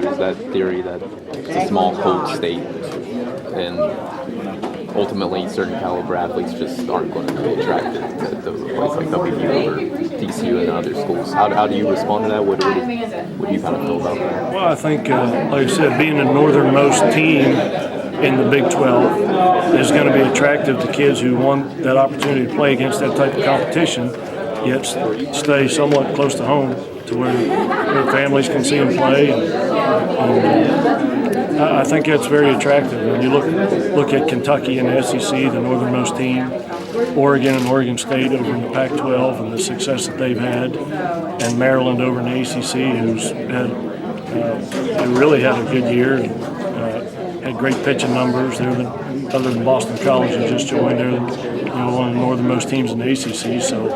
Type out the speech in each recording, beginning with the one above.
there's that theory that it's a small, cold state, and ultimately certain caliber athletes just aren't going to be attracted to a place like WVU or TCU and other schools. How do you respond to that? What do you kind of feel about that? Well, I think, like I said, being the northernmost team in the Big 12 is going to be attractive to kids who want that opportunity to play against that type of competition, yet stay somewhat close to home to where their families can see them play. And I think that's very attractive. When you look at Kentucky and the SEC, the northernmost team, Oregon and Oregon State over in the Pac-12 and the success that they've had, and Maryland over in the ACC, who's had they really had a good year and had great pitching numbers. Other than Boston College, who just joined, they're one of the northernmost teams in the ACC. So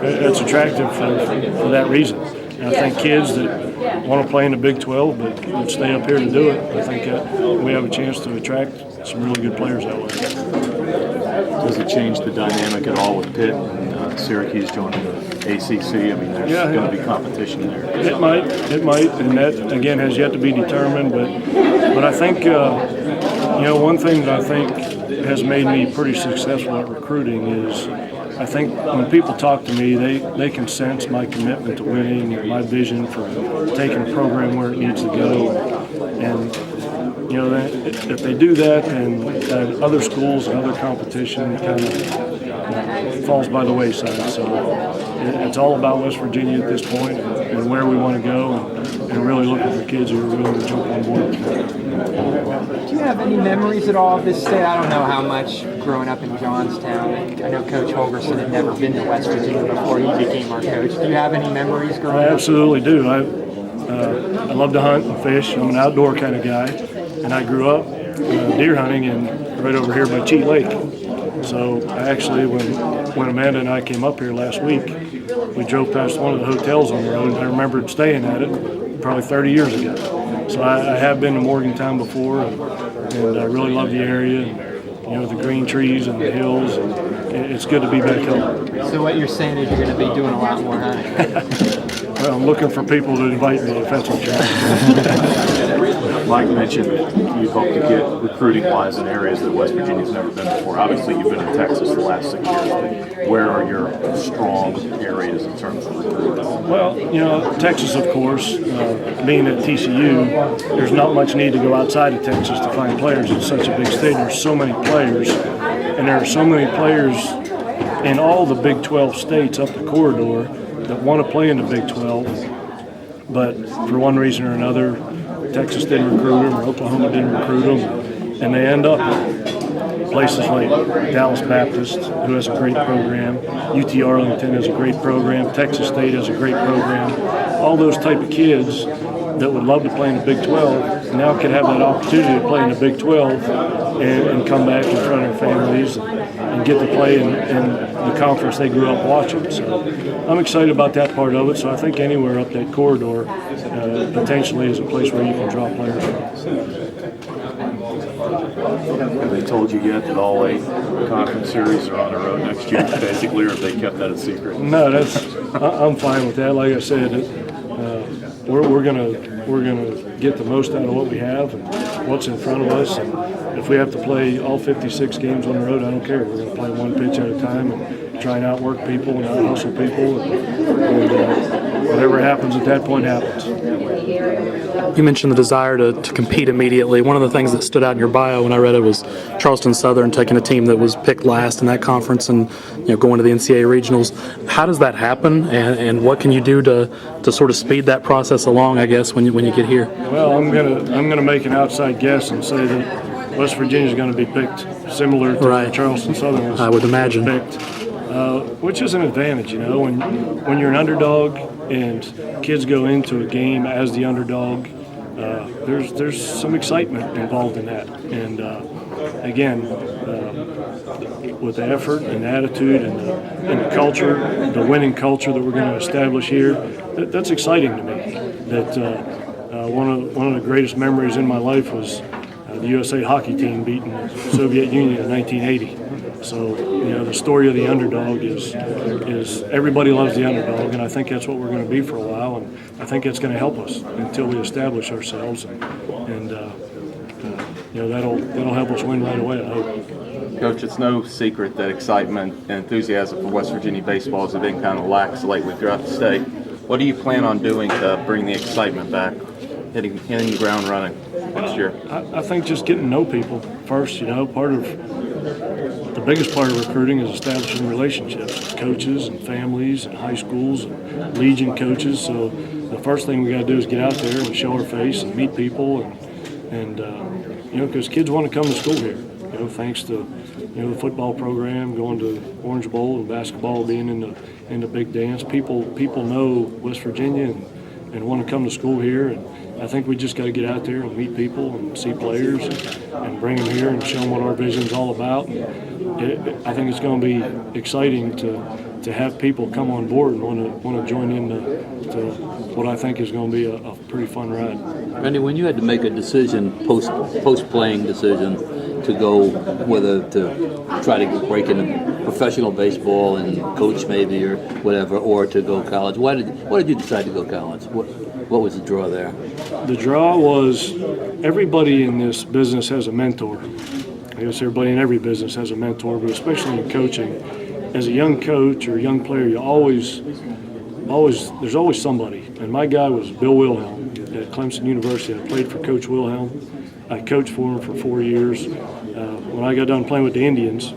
it's attractive for that reason. And I think kids that want to play in the Big 12 but stay up here to do it, I think we have a chance to attract some really good players that way. Does it change the dynamic at all with Pitt and Syracuse joining the ACC? I mean, there's going to be competition there. It might, and that again has yet to be determined. But I think one thing that I think has made me pretty successful at recruiting is I think when people talk to me, they can sense my commitment to winning and my vision for taking a program where it needs to go. And if they do that, then other schools and other competition kind of falls by the wayside. So it's all about West Virginia at this point and where we want to go, and really looking for kids who are willing to jump on board. Do you have any memories at all of this state? I don't know how much growing up in Johnstown. I know Coach Holgerson had never been to West Virginia before he became our coach. Do you have any memories growing up? I absolutely do. I love to hunt and fish. I'm an outdoor kind of guy, and I grew up deer hunting right over here by Cheat Lake. So actually, when Amanda and I came up here last week, we drove past one of the hotels on the road, and I remembered staying at it probably 30 years ago. So I have been to Morgantown before, and I really love the area, and, the green trees and the hills, and it's good to be back home. So what you're saying is you're going to be doing a lot more hunting? Well, I'm looking for people to invite me if that's what you're asking. Mike mentioned that you hope to get recruiting-wise in areas that West Virginia's never been before. Obviously, you've been in Texas the last 6 years, but where are your strong areas in terms of recruiting? Well, Texas, of course, being at TCU, there's not much need to go outside of Texas to find players. It's such a big state. There's so many players, and there are so many players in all the Big 12 states up the corridor that want to play in the Big 12, but for one reason or another, Texas didn't recruit them or Oklahoma didn't recruit them, and they end up at places like Dallas Baptist, who has a great program, UT Arlington has a great program, Texas State has a great program. All those type of kids that would love to play in the Big 12 now can have that opportunity to play in the Big 12 and come back in front of their families and get to play in the conference they grew up watching. So I'm excited about that part of it. So I think anywhere up that corridor potentially is a place where you can draw players from. Have they told you yet that all 8 conference series are on the road next year, basically, or have they kept that a secret? No, I'm fine with that. Like I said, we're gonna get the most out of what we have and what's in front of us. And if we have to play all 56 games on the road, I don't care. We're going to play one pitch at a time and try and outwork people and out-hustle people. And whatever happens at that point happens. You mentioned the desire to compete immediately. One of the things that stood out in your bio when I read it was Charleston Southern taking a team that was picked last in that conference and going to the NCAA regionals. How does that happen, and what can you do to sort of speed that process along, I guess, when you get here? Well, I'm gonna make an outside guess and say that West Virginia is going to be picked similar to Charleston Southern was, I would imagine. Picked, which is an advantage, when you're an underdog and kids go into a game as the underdog. There's some excitement involved in that, and again, with the effort and the attitude and the culture, the winning culture that we're going to establish here, that's exciting to me. That one of the greatest memories in my life was the USA hockey team beating the Soviet Union in 1980. So, the story of the underdog is everybody loves the underdog, and I think that's what we're going to be for a while, and I think it's going to help us until we establish ourselves, and that'll help us win right away, I hope. Coach, it's no secret that excitement and enthusiasm for West Virginia baseball has been kind of lax lately throughout the state. What do you plan on doing to bring the excitement back, hitting the ground running next year? I think just getting to know people first. The biggest part of recruiting is establishing relationships with coaches and families and high schools and Legion coaches. So the first thing we got to do is get out there and show our face and meet people, and because kids want to come to school here. Thanks to the football program, going to Orange Bowl, and basketball being in the big dance. People know West Virginia and want to come to school here. And I think we just got to get out there and meet people and see players and bring them here and show them what our vision's all about. I think it's going to be exciting to have people come on board and want to join in to what I think is going to be a pretty fun ride. Randy, when you had to make a decision, post-playing decision, to go whether to try to break into professional baseball and coach maybe or whatever, or to go college, why did you decide to go college? What was the draw there? The draw was everybody in this business has a mentor. I guess everybody in every business has a mentor, but especially in coaching. As a young coach or a young player, there's always somebody. And my guy was Bill Wilhelm at Clemson University. I played for Coach Wilhelm. I coached for him for 4 years. When I got done playing with the Indians,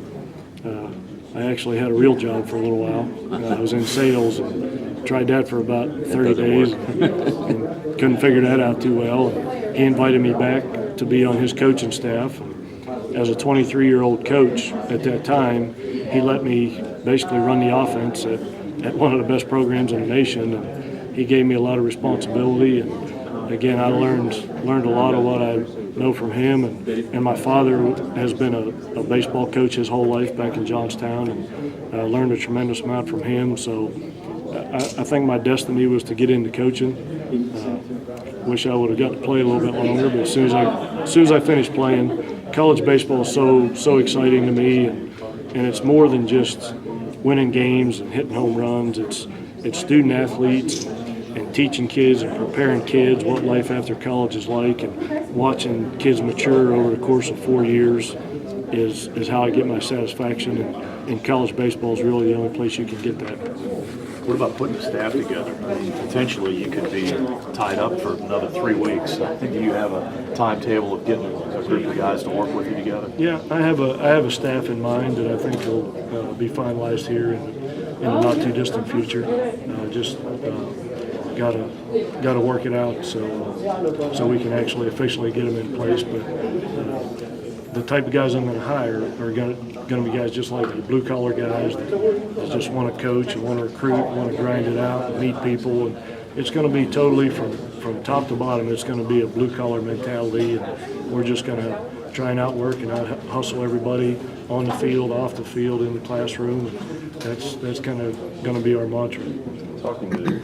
I actually had a real job for a little while. I was in sales and tried that for about 30 days and couldn't figure that out too well. And he invited me back to be on his coaching staff. And as a 23-year-old coach at that time, he let me basically run the offense at one of the best programs in the nation. And he gave me a lot of responsibility. And again, I learned a lot of what I know from him. And my father has been a baseball coach his whole life back in Johnstown, and I learned a tremendous amount from him. So I think my destiny was to get into coaching. Wish I would have got to play a little bit longer, but as soon as I finished playing, college baseball is so exciting to me, and it's more than just winning games and hitting home runs. It's student athletes and teaching kids and preparing kids what life after college is like, and watching kids mature over the course of 4 years is how I get my satisfaction. And college baseball is really the only place you can get that. What about putting the staff together? I mean, potentially you could be tied up for another 3 weeks. Do you have a timetable of getting a group of guys to work with you together? Yeah, I have a staff in mind that I think will be finalized here in the not too distant future. Got to work it out so we can actually officially get them in place. But the type of guys I'm going to hire are going to be guys just like you, blue collar guys that just want to coach and want to recruit, want to grind it out, and meet people. And it's going to be totally from top to bottom. It's going to be a blue collar mentality, and we're just going to try and outwork and out hustle everybody on the field, off the field, in the classroom. That's kind of going to be our mantra. Talking to